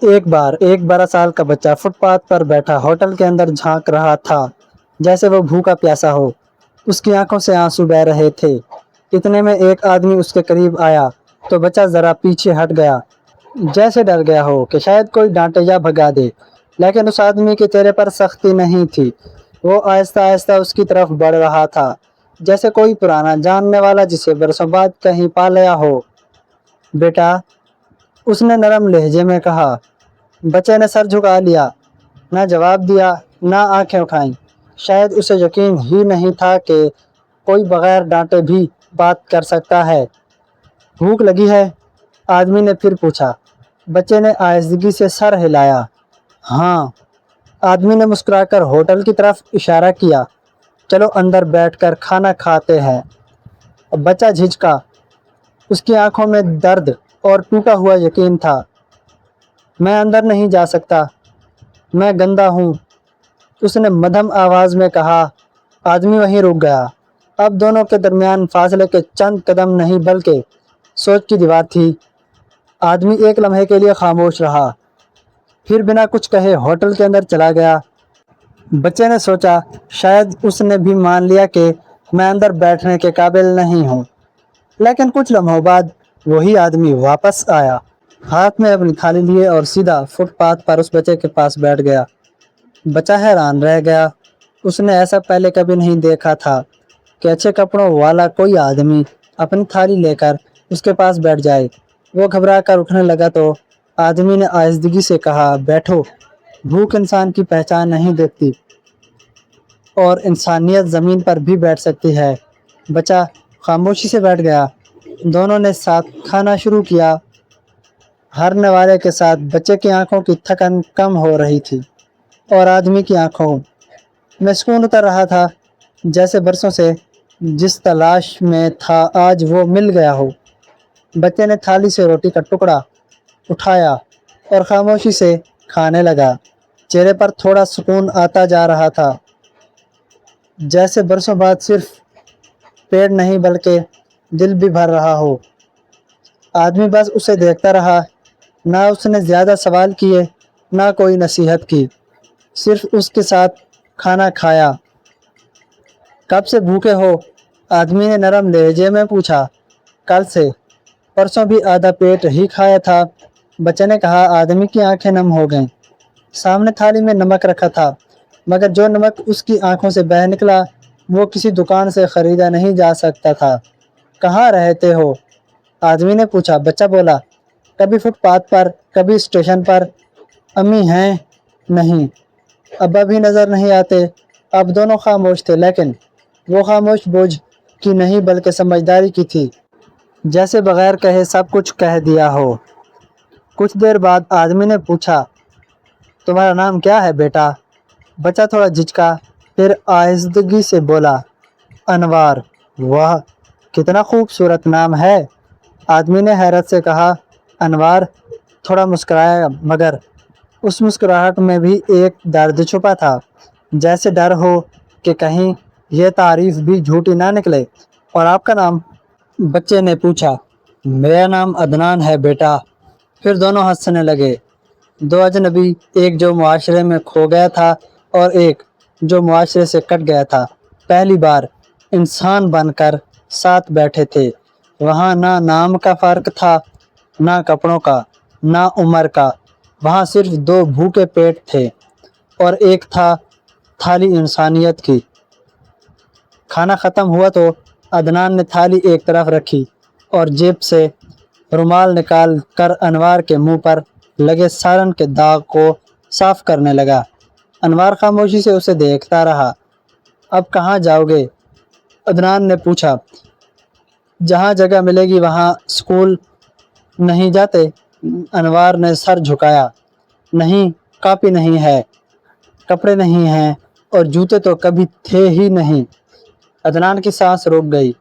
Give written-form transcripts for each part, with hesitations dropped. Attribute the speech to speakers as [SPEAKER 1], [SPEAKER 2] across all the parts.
[SPEAKER 1] ایک بار ایک 12 سال کا بچہ فٹ پاتھ پر بیٹھا ہوٹل کے اندر جھانک رہا تھا، جیسے وہ بھوکا پیاسا ہو۔ اس کی آنکھوں سے آنسو بہہ رہے تھے۔ اتنے میں ایک آدمی اس کے قریب آیا تو بچہ ذرا پیچھے ہٹ گیا، جیسے ڈر گیا ہو کہ شاید کوئی ڈانٹے یا بھگا دے۔ لیکن اس آدمی کے چہرے پر سختی نہیں تھی، وہ آہستہ آہستہ اس کی طرف بڑھ رہا تھا، جیسے کوئی پرانا جاننے والا جسے برسوں بعد کہیں پا لیا ہو۔ بیٹا، اس نے نرم لہجے میں کہا۔ بچے نے سر جھکا لیا، نہ جواب دیا نہ آنکھیں اٹھائیں۔ شاید اسے یقین ہی نہیں تھا کہ کوئی بغیر ڈانٹے بھی بات کر سکتا ہے۔ بھوک لگی ہے؟ آدمی نے پھر پوچھا۔ بچے نے آہستگی سے سر ہلایا۔ ہاں۔ آدمی نے مسکرا کر ہوٹل کی طرف اشارہ کیا۔ چلو اندر بیٹھ کر کھانا کھاتے ہیں۔ بچہ جھجکا، اس کی آنکھوں میں درد اور ٹوٹا ہوا یقین تھا۔ میں اندر نہیں جا سکتا، میں گندا ہوں، اس نے مدھم آواز میں کہا۔ آدمی وہیں رک گیا۔ اب دونوں کے درمیان فاصلے کے چند قدم نہیں بلکہ سوچ کی دیوار تھی۔ آدمی ایک لمحے کے لیے خاموش رہا، پھر بنا کچھ کہے ہوٹل کے اندر چلا گیا۔ بچے نے سوچا شاید اس نے بھی مان لیا کہ میں اندر بیٹھنے کے قابل نہیں ہوں۔ لیکن کچھ لمحوں بعد وہی آدمی واپس آیا، ہاتھ میں اپنی تھالی لیے، اور سیدھا فٹ پاتھ پر اس بچے کے پاس بیٹھ گیا۔ بچہ حیران رہ گیا۔ اس نے ایسا پہلے کبھی نہیں دیکھا تھا کہ اچھے کپڑوں والا کوئی آدمی اپنی تھالی لے کر اس کے پاس بیٹھ جائے۔ وہ گھبرا کر اٹھنے لگا تو آدمی نے آہستگی سے کہا، بیٹھو، بھوک انسان کی پہچان نہیں دیتی اور انسانیت زمین پر بھی بیٹھ سکتی ہے۔ بچہ خاموشی سے بیٹھ گیا۔ دونوں نے ساتھ کھانا شروع کیا۔ ہرنے والے کے ساتھ بچے کی آنکھوں کی تھکن کم ہو رہی تھی اور آدمی کی آنکھوں میں سکون اتر رہا تھا، جیسے برسوں سے جس تلاش میں تھا آج وہ مل گیا ہو۔ بچے نے تھالی سے روٹی کا ٹکڑا اٹھایا اور خاموشی سے کھانے لگا۔ چہرے پر تھوڑا سکون آتا جا رہا تھا، جیسے برسوں بعد صرف پیٹ نہیں بلکہ دل بھی بھر رہا ہو۔ آدمی بس اسے دیکھتا رہا، نہ اس نے زیادہ سوال کیے نہ کوئی نصیحت کی، صرف اس کے ساتھ کھانا کھایا۔ کب سے بھوکے ہو؟ آدمی نے نرم لہجے میں پوچھا۔ کل سے، پرسوں بھی آدھا پیٹ ہی کھایا تھا، بچے نے کہا۔ آدمی کی آنکھیں نم ہو گئیں۔ سامنے تھالی میں نمک رکھا تھا، مگر جو نمک اس کی آنکھوں سے بہہ نکلا وہ کسی دکان سے خریدا نہیں جا سکتا تھا۔ کہاں رہتے ہو؟ آدمی نے پوچھا۔ بچہ بولا، کبھی فٹ پاتھ پر، کبھی اسٹیشن پر۔ امی ہیں؟ نہیں۔ ابا بھی نظر نہیں آتے۔ اب دونوں خاموش تھے، لیکن وہ خاموش بوجھ کی نہیں بلکہ سمجھداری کی تھی، جیسے بغیر کہے سب کچھ کہہ دیا ہو۔ کچھ دیر بعد آدمی نے پوچھا، تمہارا نام کیا ہے بیٹا؟ بچہ تھوڑا جھجکا، پھر آہستگی سے بولا، انوار۔ واہ، کتنا خوبصورت نام ہے، آدمی نے حیرت سے کہا۔ انوار تھوڑا مسکرایا، مگر اس مسکراہٹ میں بھی ایک درد چھپا تھا، جیسے ڈر ہو کہ کہیں یہ تعریف بھی جھوٹی نہ نکلے۔ اور آپ کا نام؟ بچے نے پوچھا۔ میرا نام عدنان ہے بیٹا۔ پھر دونوں ہنسنے لگے۔ دو اجنبی، ایک جو معاشرے میں کھو گیا تھا اور ایک جو معاشرے سے کٹ گیا تھا، پہلی بار انسان بن کر ساتھ بیٹھے تھے۔ وہاں نہ نام کا فرق تھا، نہ کپڑوں کا، نہ عمر کا۔ وہاں صرف دو بھوکے پیٹ تھے اور ایک تھا تھالی انسانیت کی۔ کھانا ختم ہوا تو عدنان نے تھالی ایک طرف رکھی اور جیب سے رومال نکال کر انوار کے منہ پر لگے سالن کے داغ کو صاف کرنے لگا۔ انوار خاموشی سے اسے دیکھتا رہا۔ اب کہاں جاؤ گے؟ عدنان نے پوچھا۔ جہاں جگہ ملے گی وہاں۔ اسکول نہیں جاتے؟ انوار نے سر جھکایا۔ نہیں، کاپی نہیں ہے، کپڑے نہیں ہیں، اور جوتے تو کبھی تھے ہی نہیں۔ عدنان کی سانس رک گئی۔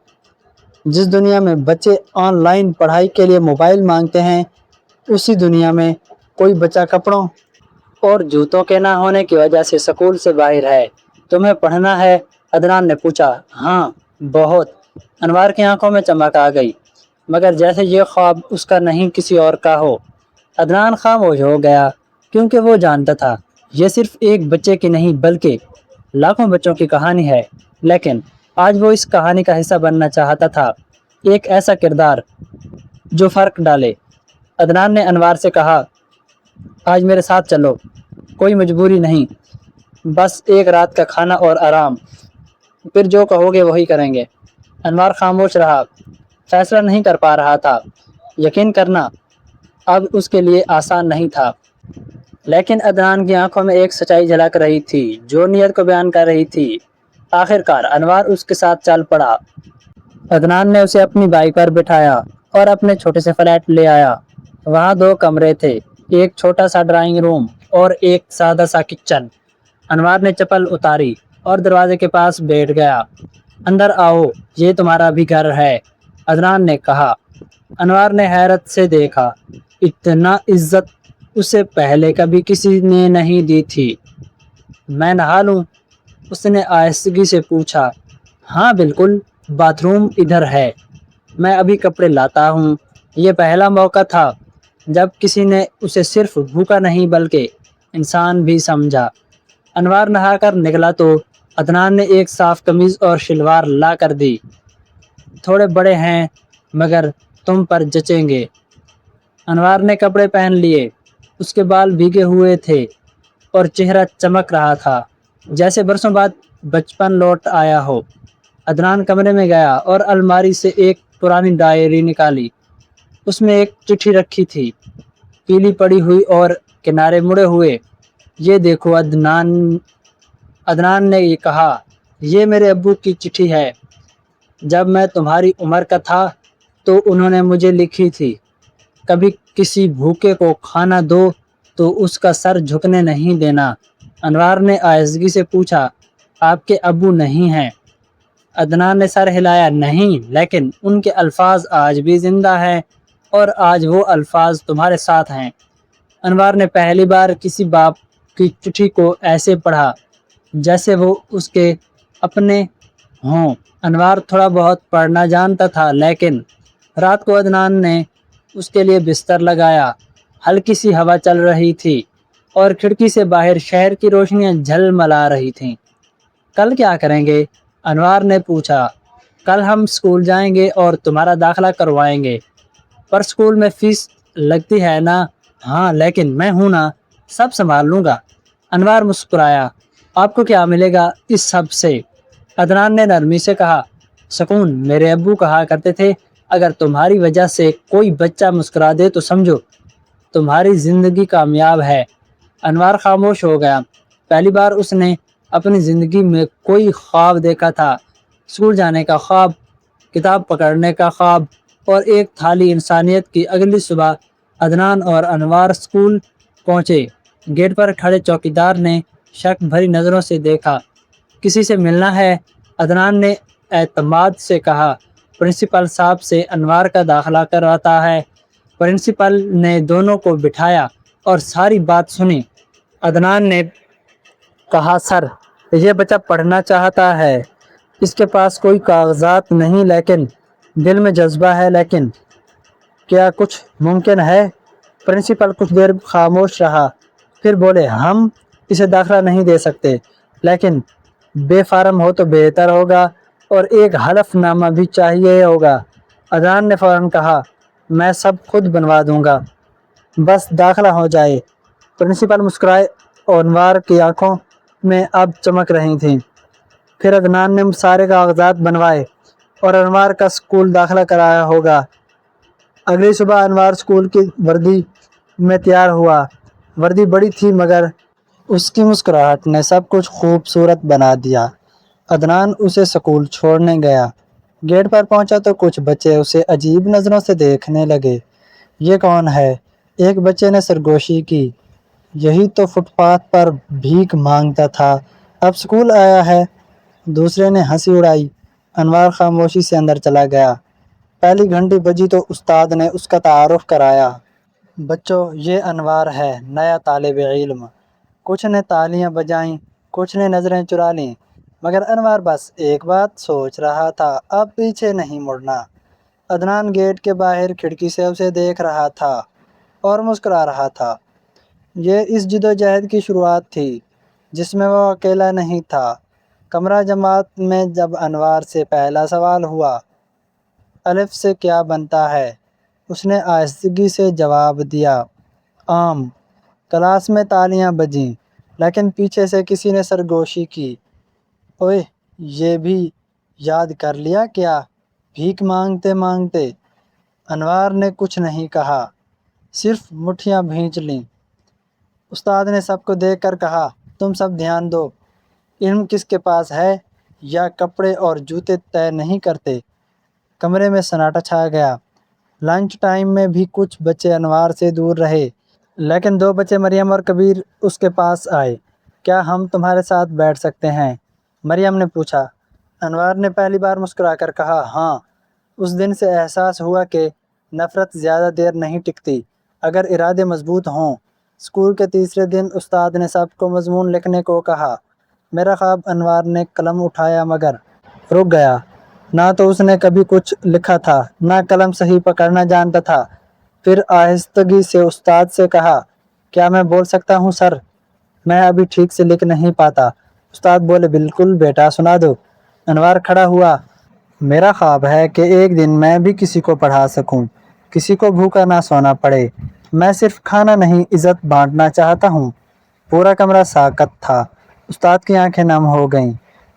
[SPEAKER 1] جس دنیا میں بچے آن لائن پڑھائی کے لیے موبائل مانگتے ہیں، اسی دنیا میں کوئی بچہ کپڑوں اور جوتوں کے نہ ہونے کی وجہ سے سکول سے باہر ہے۔ تمہیں پڑھنا ہے؟ عدنان نے پوچھا۔ ہاں، بہت۔ انوار کی آنکھوں میں چمک آ گئی، مگر جیسے یہ خواب اس کا نہیں کسی اور کا ہو۔ عدنان خاموش ہو گیا کیونکہ وہ جانتا تھا یہ صرف ایک بچے کی نہیں بلکہ لاکھوں بچوں کی کہانی ہے، لیکن آج وہ اس کہانی کا حصہ بننا چاہتا تھا، ایک ایسا کردار جو فرق ڈالے۔ عدنان نے انوار سے کہا، آج میرے ساتھ چلو، کوئی مجبوری نہیں، بس ایک رات کا کھانا اور آرام، پھر جو کہو گے وہی کریں گے۔ انوار خاموش رہا، فیصلہ نہیں کر پا رہا تھا۔ یقین کرنا اب اس کے لیے آسان نہیں تھا، لیکن عدنان کی آنکھوں میں ایک سچائی جھلک رہی تھی جو نیت کو بیان کر رہی تھی۔ آخر کار انوار اس کے ساتھ چل پڑا۔ عدنان نے اسے اپنی بائک پر بٹھایا اور اپنے چھوٹے سے فلیٹ لے آیا۔ وہاں 2 کمرے تھے، ایک چھوٹا سا ڈرائنگ روم اور ایک سادہ سا کچن۔ انوار نے چپل اتاری اور دروازے کے پاس بیٹھ گیا۔ اندر آؤ، یہ تمہارا بھی گھر ہے، عدنان نے کہا۔ انوار نے حیرت سے دیکھا، اتنا عزت اسے پہلے کبھی کسی نے نہیں دی تھی۔ میں نہا لوں؟ اس نے آہستگی سے پوچھا۔ ہاں بالکل، باتھ روم ادھر ہے، میں ابھی کپڑے لاتا ہوں۔ یہ پہلا موقع تھا جب کسی نے اسے صرف بھوکا نہیں بلکہ انسان بھی سمجھا۔ انوار نہا کر نکلا تو عدنان نے ایک صاف قمیض اور شلوار لا کر دی۔ تھوڑے بڑے ہیں مگر تم پر جچیں گے۔ انوار نے کپڑے پہن لیے۔ اس کے بال بھیگے ہوئے تھے اور چہرہ چمک رہا تھا جیسے برسوں بعد بچپن لوٹ آیا ہو۔ عدنان کمرے میں گیا اور الماری سے ایک پرانی ڈائری نکالی۔ اس میں ایک چٹھی رکھی تھی، پیلی پڑی ہوئی اور کنارے مڑے ہوئے۔ یہ دیکھو عدنان نے یہ کہا، یہ میرے ابو کی چٹھی ہے۔ جب میں تمہاری عمر کا تھا تو انہوں نے مجھے لکھی تھی، کبھی کسی بھوکے کو کھانا دو تو اس کا سر جھکنے نہیں دینا۔ انوار نے آہستگی سے پوچھا، آپ کے ابو نہیں ہیں؟ عدنان نے سر ہلایا، نہیں، لیکن ان کے الفاظ آج بھی زندہ ہیں اور آج وہ الفاظ تمہارے ساتھ ہیں۔ انوار نے پہلی بار کسی باپ کی چٹھی کو ایسے پڑھا جیسے وہ اس کے اپنے ہوں۔ انوار تھوڑا بہت پڑھنا جانتا تھا، لیکن رات کو عدنان نے اس کے لیے بستر لگایا۔ ہلکی سی ہوا چل رہی تھی اور کھڑکی سے باہر شہر کی روشنیاں جھلملا رہی تھیں۔ کل کیا کریں گے؟ انوار نے پوچھا۔ کل ہم اسکول جائیں گے اور تمہارا داخلہ کروائیں گے، پر اسکول میں فیس لگتی ہے نا؟ ہاں لیکن میں ہوں نا، سب سنبھال لوں گا۔ انوار مسکرایا، آپ کو کیا ملے گا اس سب سے؟ عدنان نے نرمی سے کہا، سکون۔ میرے ابو کہا کرتے تھے، اگر تمہاری وجہ سے کوئی بچہ مسکرا دے تو سمجھو تمہاری زندگی کامیاب ہے۔ انوار خاموش ہو گیا۔ پہلی بار اس نے اپنی زندگی میں کوئی خواب دیکھا تھا، اسکول جانے کا خواب، کتاب پکڑنے کا خواب اور ایک تھالی انسانیت کی۔ اگلی صبح عدنان اور انوار اسکول پہنچے۔ گیٹ پر کھڑے چوکیدار نے شک بھری نظروں سے دیکھا۔ کسی سے ملنا ہے؟ عدنان نے اعتماد سے کہا، پرنسپل صاحب سے انوار کا داخلہ کرواتا ہے۔ پرنسپل نے دونوں کو بٹھایا اور ساری بات سنی۔ عدنان نے کہا، سر، یہ بچہ پڑھنا چاہتا ہے، اس کے پاس کوئی کاغذات نہیں لیکن دل میں جذبہ ہے، لیکن کیا کچھ ممکن ہے؟ پرنسپل کچھ دیر خاموش رہا، پھر بولے، ہم اسے داخلہ نہیں دے سکتے، لیکن بے فارم ہو تو بہتر ہوگا اور ایک حلف نامہ بھی چاہیے ہوگا۔ عدنان نے فوراً کہا، میں سب خود بنوا دوں گا، بس داخلہ ہو جائے۔ پرنسپل مسکرائے اور انوار کی آنکھوں میں اب چمک رہی تھیں۔ پھر عدنان نے سارے کاغذات بنوائے اور انوار کا اسکول داخلہ کرایا ہوگا۔ اگلی صبح انوار اسکول کی وردی میں تیار ہوا۔ وردی بڑی تھی مگر اس کی مسکراہٹ نے سب کچھ خوبصورت بنا دیا۔ عدنان اسے اسکول چھوڑنے گیا۔ گیٹ پر پہنچا تو کچھ بچے اسے عجیب نظروں سے دیکھنے لگے۔ یہ کون ہے؟ ایک بچے نے سرگوشی کی، یہی تو فٹ پاتھ پر بھیک مانگتا تھا، اب اسکول آیا ہے۔ دوسرے نے ہنسی اڑائی۔ انوار خاموشی سے اندر چلا گیا۔ پہلی گھنٹی بجی تو استاد نے اس کا تعارف کرایا۔ بچوں، یہ انوار ہے، نیا طالب علم۔ کچھ نے تالیاں بجائیں، کچھ نے نظریں چرا لیں، مگر انوار بس ایک بات سوچ رہا تھا، اب پیچھے نہیں مڑنا۔ عدنان گیٹ کے باہر کھڑکی سے اسے دیکھ رہا تھا۔ اور مسکرا رہا تھا۔ یہ اس جدوجہد کی شروعات تھی جس میں وہ اکیلا نہیں تھا۔ کمرہ جماعت میں جب انوار سے پہلا سوال ہوا، الف سے کیا بنتا ہے، اس نے آہستگی سے جواب دیا، آم۔ کلاس میں تالیاں بجیں، لیکن پیچھے سے کسی نے سرگوشی کی، اوئے یہ بھی یاد کر لیا کیا، بھیک مانگتے مانگتے۔ انوار نے کچھ نہیں کہا، صرف مٹھیاں بھینچ لیں۔ استاد نے سب کو دیکھ کر کہا، تم سب دھیان دو، علم کس کے پاس ہے، یا کپڑے اور جوتے طے نہیں کرتے۔ کمرے میں سناٹا چھا گیا۔ لنچ ٹائم میں بھی کچھ بچے انوار سے دور رہے، لیکن 2 بچے مریم اور کبیر اس کے پاس آئے۔ کیا ہم تمہارے ساتھ بیٹھ سکتے ہیں؟ مریم نے پوچھا۔ انوار نے پہلی بار مسکرا کر کہا، ہاں۔ اس دن سے احساس ہوا کہ نفرت زیادہ دیر نہیں ٹکتی اگر ارادے مضبوط ہوں۔ اسکول کے تیسرے دن استاد نے سب کو مضمون لکھنے کو کہا۔ میرا خواب، انوار نے قلم اٹھایا مگر رک گیا۔ نہ تو اس نے کبھی کچھ لکھا تھا، نہ قلم صحیح پکڑنا جانتا تھا۔ پھر آہستگی سے استاد سے کہا، کیا میں بول سکتا ہوں سر؟ میں ابھی ٹھیک سے لکھ نہیں پاتا۔ استاد بولے، بالکل بیٹا، سنا دو۔ انوار کھڑا ہوا۔ میرا خواب ہے کہ ایک دن میں بھی کسی کو پڑھا سکوں، کسی کو بھوکا نہ سونا پڑے۔ میں صرف کھانا نہیں، عزت بانٹنا چاہتا ہوں۔ پورا کمرہ ساکت تھا۔ استاد کی آنکھیں نم ہو گئیں۔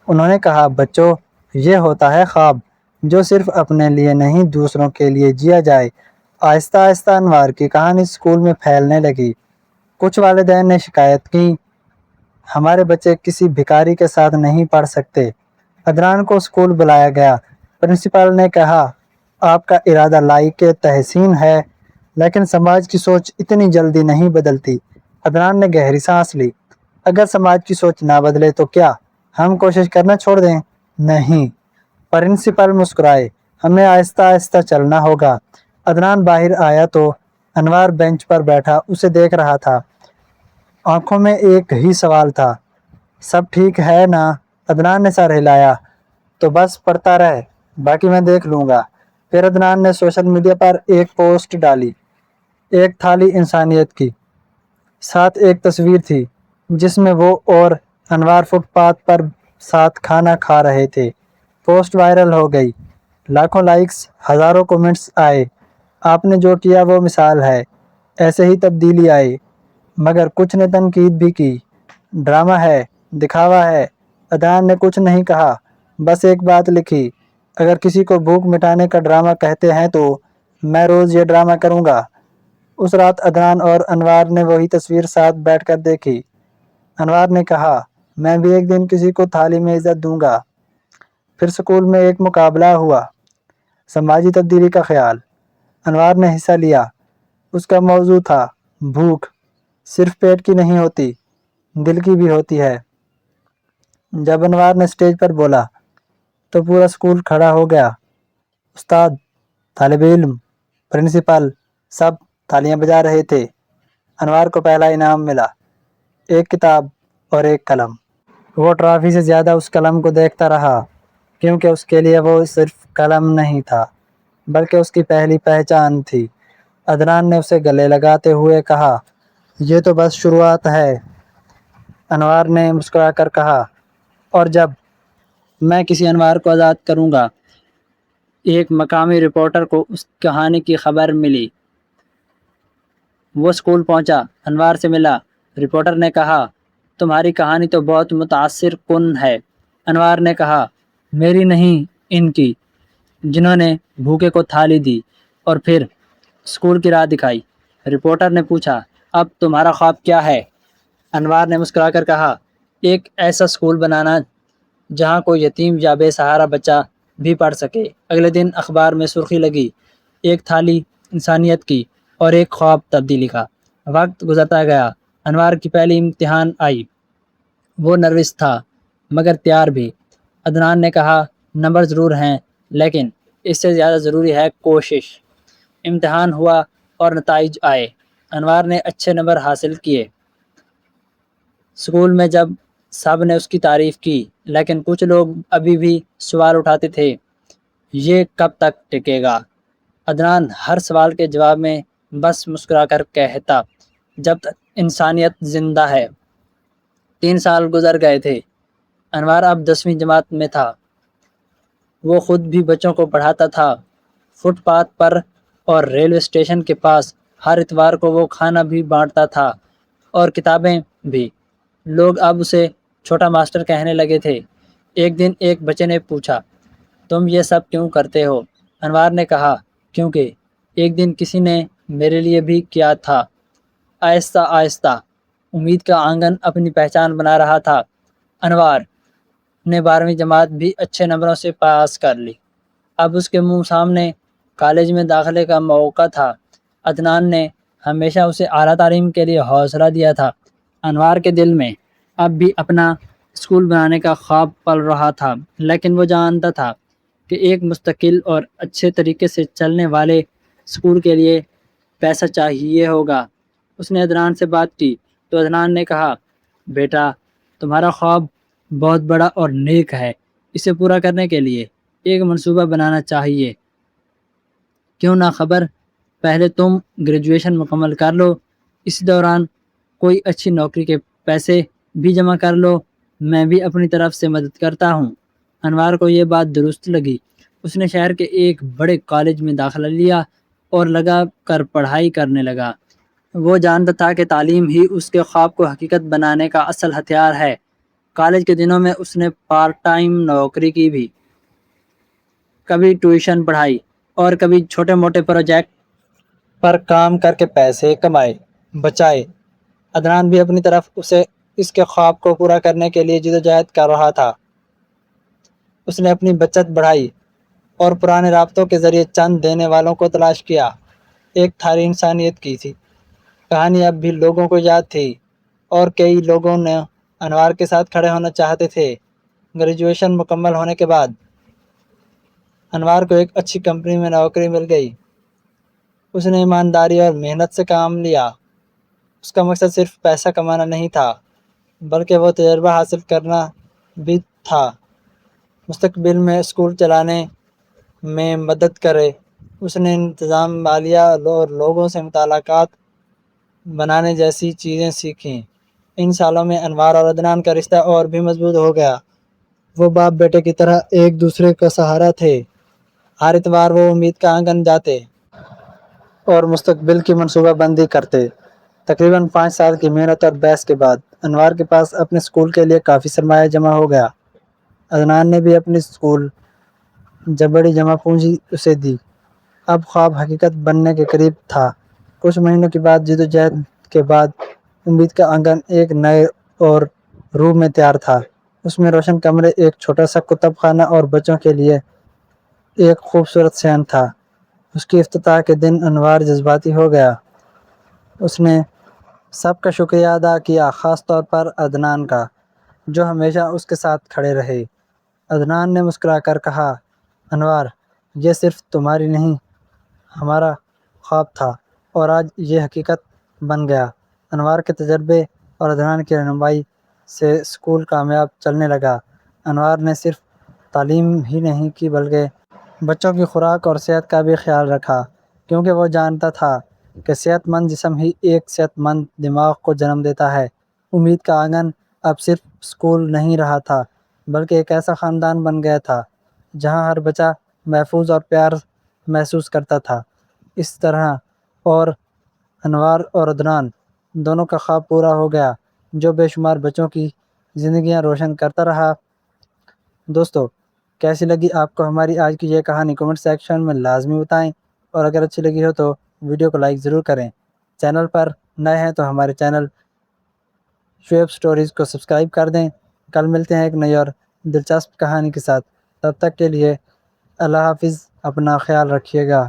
[SPEAKER 1] انہوں نے کہا، بچوں، یہ ہوتا ہے خواب، جو صرف اپنے لیے نہیں دوسروں کے لیے جیا جائے۔ آہستہ آہستہ انوار کی کہانی اسکول میں پھیلنے لگی۔ کچھ والدین نے شکایت کی، ہمارے بچے کسی بھکاری کے ساتھ نہیں پڑھ سکتے۔ عدنان کو اسکول بلایا گیا۔ پرنسپل نے کہا، آپ کا ارادہ لائق تحسین ہے، لیکن سماج کی سوچ اتنی جلدی نہیں بدلتی۔ عدنان نے گہری سانس لی۔ اگر سماج کی سوچ نہ بدلے تو کیا ہم کوشش کرنا چھوڑ دیں؟ نہیں۔ پرنسپل مسکرائے، ہمیں آہستہ آہستہ چلنا ہوگا۔ عدنان باہر آیا تو انوار بینچ پر بیٹھا اسے دیکھ رہا تھا۔ آنکھوں میں ایک ہی سوال تھا، سب ٹھیک ہے نا؟ عدنان نے سر ہلایا۔ تو بس پڑھتا رہ، باقی میں دیکھ لوں گا۔ پھر عدنان نے سوشل میڈیا پر ایک پوسٹ ڈالی، ایک تھالی انسانیت کی، ساتھ ایک تصویر تھی جس میں وہ اور انوار فٹ پاتھ پر ساتھ کھانا کھا رہے تھے۔ پوسٹ وائرل ہو گئی، لاکھوں لائکس، ہزاروں کمنٹس آئے۔ آپ نے جو کیا وہ مثال ہے، ایسے ہی تبدیلی آئے۔ مگر کچھ نے تنقید بھی کی، ڈرامہ ہے، دکھاوا ہے۔ عدنان نے کچھ نہیں کہا، بس ایک بات لکھی، اگر کسی کو بھوک مٹانے کا ڈرامہ کہتے ہیں تو میں روز یہ ڈرامہ کروں گا۔ اس رات عدنان اور انوار نے وہی تصویر ساتھ بیٹھ کر دیکھی۔ انوار نے کہا، میں بھی ایک دن کسی کو تھالی میں عزت دوں گا۔ پھر سکول میں ایک مقابلہ ہوا، سماجی تبدیلی کا خیال۔ انوار نے حصہ لیا۔ اس کا موضوع تھا، بھوک صرف پیٹ کی نہیں ہوتی، دل کی بھی ہوتی ہے۔ جب انوار نے اسٹیج پر بولا تو پورا سکول کھڑا ہو گیا۔ استاد، طالب علم، پرنسپل، سب تالیاں بجا رہے تھے۔ انوار کو پہلا انعام ملا، ایک کتاب اور ایک قلم۔ وہ ٹرافی سے زیادہ اس قلم کو دیکھتا رہا، کیونکہ اس کے لیے وہ صرف قلم نہیں تھا بلکہ اس کی پہلی پہچان تھی۔ عدنان نے اسے گلے لگاتے ہوئے کہا، یہ تو بس شروعات ہے۔ انوار نے مسکرا کر کہا، اور جب میں کسی انوار کو آزاد کروں گا۔ ایک مقامی رپورٹر کو اس کہانی کی خبر ملی۔ وہ اسکول پہنچا، انوار سے ملا۔ رپورٹر نے کہا، تمہاری کہانی تو بہت متاثر کن ہے۔ انوار نے کہا، میری نہیں، ان کی، جنہوں نے بھوکے کو تھالی دی اور پھر اسکول کی راہ دکھائی۔ رپورٹر نے پوچھا، اب تمہارا خواب کیا ہے؟ انوار نے مسکرا کر کہا، ایک ایسا اسکول بنانا جہاں کوئی یتیم یا بے سہارا بچہ بھی پڑھ سکے۔ اگلے دن اخبار میں سرخی لگی، ایک تھالی انسانیت کی اور ایک خواب تبدیلی کا۔ وقت گزرتا گیا، انوار کی پہلی امتحان آئی۔ وہ نروس تھا مگر تیار بھی۔ عدنان نے کہا، نمبر ضرور ہیں لیکن اس سے زیادہ ضروری ہے کوشش۔ امتحان ہوا اور نتائج آئے۔ انوار نے اچھے نمبر حاصل کیے۔ اسکول میں جب سب نے اس کی تعریف کی، لیکن کچھ لوگ ابھی بھی سوال اٹھاتے تھے، یہ کب تک ٹکے گا؟ عدنان ہر سوال کے جواب میں بس مسکرا کر کہتا، جب تک انسانیت زندہ ہے۔ 3 سال گزر گئے تھے۔ انوار اب 10ویں جماعت میں تھا۔ وہ خود بھی بچوں کو پڑھاتا تھا۔ فٹ پاتھ پر اور ریلوے اسٹیشن کے پاس ہر اتوار کو وہ کھانا بھی بانٹتا تھا اور کتابیں بھی۔ لوگ اب اسے چھوٹا ماسٹر کہنے لگے تھے۔ ایک دن ایک بچے نے پوچھا، تم یہ سب کیوں کرتے ہو؟ انوار نے کہا، کیونکہ ایک دن کسی نے میرے لیے بھی کیا تھا۔ آہستہ آہستہ امید کا آنگن اپنی پہچان بنا رہا تھا۔ انوار نے 12ویں جماعت بھی اچھے نمبروں سے پاس کر لی۔ اب اس کے منہ سامنے کالج میں داخلے کا موقع تھا۔ عدنان نے ہمیشہ اسے اعلیٰ تعلیم کے لیے حوصلہ دیا تھا۔ انوار کے دل میں اب بھی اپنا اسکول بنانے کا خواب پل رہا تھا، لیکن وہ جانتا تھا کہ ایک مستقل اور اچھے طریقے سے چلنے والے اسکول کے لیے پیسہ چاہیے ہوگا۔ اس نے عدنان سے بات کی تو عدنان نے کہا، بیٹا تمہارا خواب بہت بڑا اور نیک ہے۔ اسے پورا کرنے کے لیے ایک منصوبہ بنانا چاہیے۔ کیوں نہ خبر پہلے تم گریجویشن مکمل کر لو، اس دوران کوئی اچھی نوکری کے پیسے بھی جمع کر لو، میں بھی اپنی طرف سے مدد کرتا ہوں۔ انوار کو یہ بات درست لگی۔ اس نے شہر کے ایک بڑے کالج میں داخلہ لیا اور لگا کر پڑھائی کرنے لگا۔ وہ جانتا تھا کہ تعلیم ہی اس کے خواب کو حقیقت بنانے کا اصل ہتھیار ہے۔ کالج کے دنوں میں اس نے پارٹ ٹائم نوکری کی بھی، کبھی ٹیوشن پڑھائی اور کبھی چھوٹے موٹے پروجیکٹ پر کام کر کے پیسے کمائے بچائے۔ عدنان بھی اپنی طرف اس کے خواب کو پورا کرنے کے لیے جدوجہد کر رہا تھا۔ اس نے اپنی بچت بڑھائی اور پرانے رابطوں کے ذریعے چند دینے والوں کو تلاش کیا۔ ایک تھاری انسانیت کی تھی کہانی اب بھی لوگوں کو یاد تھی، اور کئی لوگوں نے انوار کے ساتھ کھڑے ہونا چاہتے تھے۔ گریجویشن مکمل ہونے کے بعد انوار کو ایک اچھی کمپنی میں نوکری مل گئی۔ اس نے ایمانداری اور محنت سے کام لیا۔ اس کا مقصد صرف پیسہ کمانا نہیں تھا، بلکہ وہ تجربہ حاصل کرنا بھی تھا، مستقبل میں اسکول چلانے میں مدد کرے۔ اس نے انتظام، مالیہ اور لوگوں سے متعلقات بنانے جیسی چیزیں سیکھیں۔ ان سالوں میں انوار اور عدنان کا رشتہ اور بھی مضبوط ہو گیا۔ وہ باپ بیٹے کی طرح ایک دوسرے کا سہارا تھے۔ ہر اتوار وہ امید کا آنگن جاتے اور مستقبل کی منصوبہ بندی کرتے۔ تقریباً 5 سال کی محنت اور بحث کے بعد انوار کے پاس اپنے اسکول کے لیے کافی سرمایہ جمع ہو گیا۔ عدنان نے بھی اپنی اسکول جب بڑی جمع پونجی اسے دی۔ اب خواب حقیقت بننے کے قریب تھا۔ کچھ مہینوں کی بعد جدوجہد کے بعد امید کا آنگن ایک نئے اور روح میں تیار تھا۔ اس میں روشن کمرے، ایک چھوٹا سا کتب خانہ اور بچوں کے لیے ایک خوبصورت صحن تھا۔ اس کی افتتاح کے دن انوار جذباتی ہو گیا۔ اس نے سب کا شکریہ ادا کیا، خاص طور پر عدنان کا، جو ہمیشہ اس کے ساتھ کھڑے رہے۔ عدنان نے مسکرا کر کہا، انوار یہ صرف تمہاری نہیں، ہمارا خواب تھا اور آج یہ حقیقت بن گیا۔ انوار کے تجربے اور عدنان کی رہنمائی سے اسکول کامیاب چلنے لگا۔ انوار نے صرف تعلیم ہی نہیں کی بلکہ بچوں کی خوراک اور صحت کا بھی خیال رکھا، کیونکہ وہ جانتا تھا کہ صحت مند جسم ہی ایک صحت مند دماغ کو جنم دیتا ہے۔ امید کا آنگن اب صرف اسکول نہیں رہا تھا، بلکہ ایک ایسا خاندان بن گیا تھا جہاں ہر بچہ محفوظ اور پیار محسوس کرتا تھا۔ اس طرح اور انوار اور عدنان دونوں کا خواب پورا ہو گیا، جو بے شمار بچوں کی زندگیاں روشن کرتا رہا۔ دوستو، کیسی لگی آپ کو ہماری آج کی یہ کہانی؟ کمنٹ سیکشن میں لازمی بتائیں، اور اگر اچھی لگی ہو تو ویڈیو کو لائک ضرور کریں۔ چینل پر نئے ہیں تو ہمارے چینل شعیب سٹوریز کو سبسکرائب کر دیں۔ کل ملتے ہیں ایک نئی اور دلچسپ کہانی کے ساتھ۔ تب تک کے لیے اللہ حافظ، اپنا خیال رکھیے گا۔